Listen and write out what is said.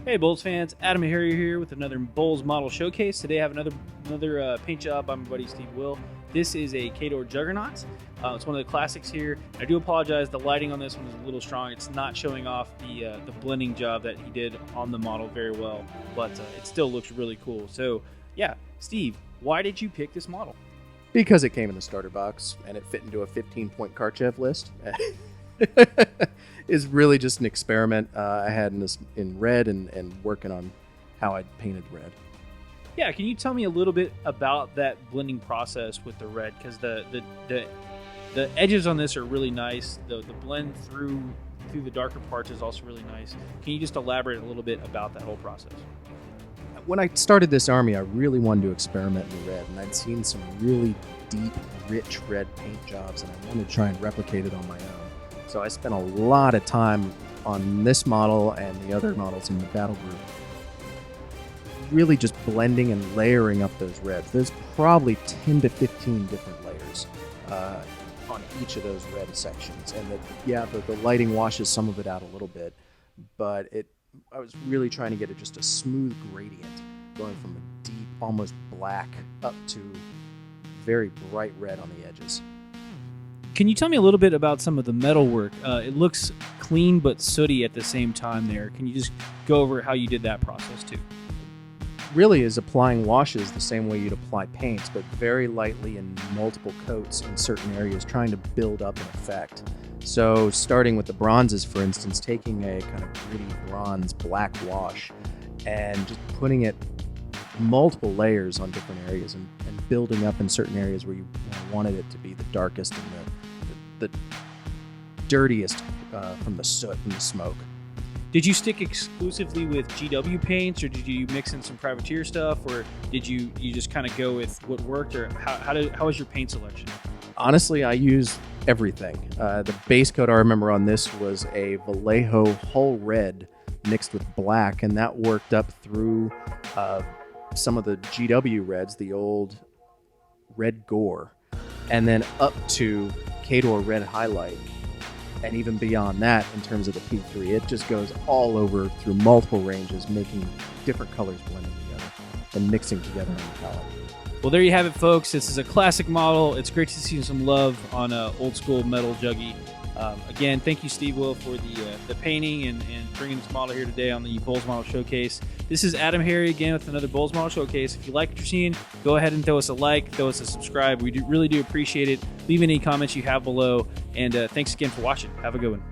Hey BoLS fans, AdamHarry here with another BoLS Model Showcase. Today I have another paint job by my buddy Steve Will. This is a Khador Juggernaut. It's one of the classics here. I do apologize, the lighting on this one is a little strong. It's not showing off the blending job that he did on the model very well, but it still looks really cool. So yeah, Steve, why did you pick this model? Because it came in the starter box and it fit into a 15-point Karchev list. Is really just an experiment I had in red and working on how I painted red. Yeah, can you tell me a little bit about that blending process with the red? Because the edges on this are really nice. The blend through the darker parts is also really nice. Can you just elaborate a little bit about that whole process? When I started this army, I really wanted to experiment in red, and I'd seen some really deep, rich red paint jobs, and I wanted to try and replicate it on my own. So I spent a lot of time on this model and the other models in the battle group, really just blending and layering up those reds. There's probably 10 to 15 different layers on each of those red sections. And the lighting washes some of it out a little bit, but I was really trying to get just a smooth gradient going from a deep, almost black up to very bright red on the edges. Can you tell me a little bit about some of the metal work? It looks clean but sooty at the same time there. Can you just go over how you did that process too? Really is applying washes the same way you'd apply paints, but very lightly in multiple coats in certain areas, trying to build up an effect. So starting with the bronzes, for instance, taking a kind of gritty bronze black wash and just putting it multiple layers on different areas and building up in certain areas where you wanted it to be the darkest and the dirtiest from the soot and the smoke. Did you stick exclusively with GW paints, or did you mix in some privateer stuff, or did you just kind of go with what worked, or how was your paint selection? Honestly, I used everything. The base coat I remember on this was a Vallejo Hull Red mixed with black, and that worked up through some of the GW reds, the old Red Gore, and then up to Khador Red Highlight, and even beyond that in terms of the P3. It just goes all over through multiple ranges, making different colors blending together and mixing together on the palette. Well, there you have it, folks. This is a classic model. It's great to see some love on old school metal Juggy. Again, thank you, Steve Will, for the painting and bringing this model here today on the BoLS Model Showcase. This is AdamHarry again with another BoLS Model Showcase. If you like what you're seeing, go ahead and throw us a like, throw us a subscribe. We really do appreciate it. Leave any comments you have below. And thanks again for watching. Have a good one.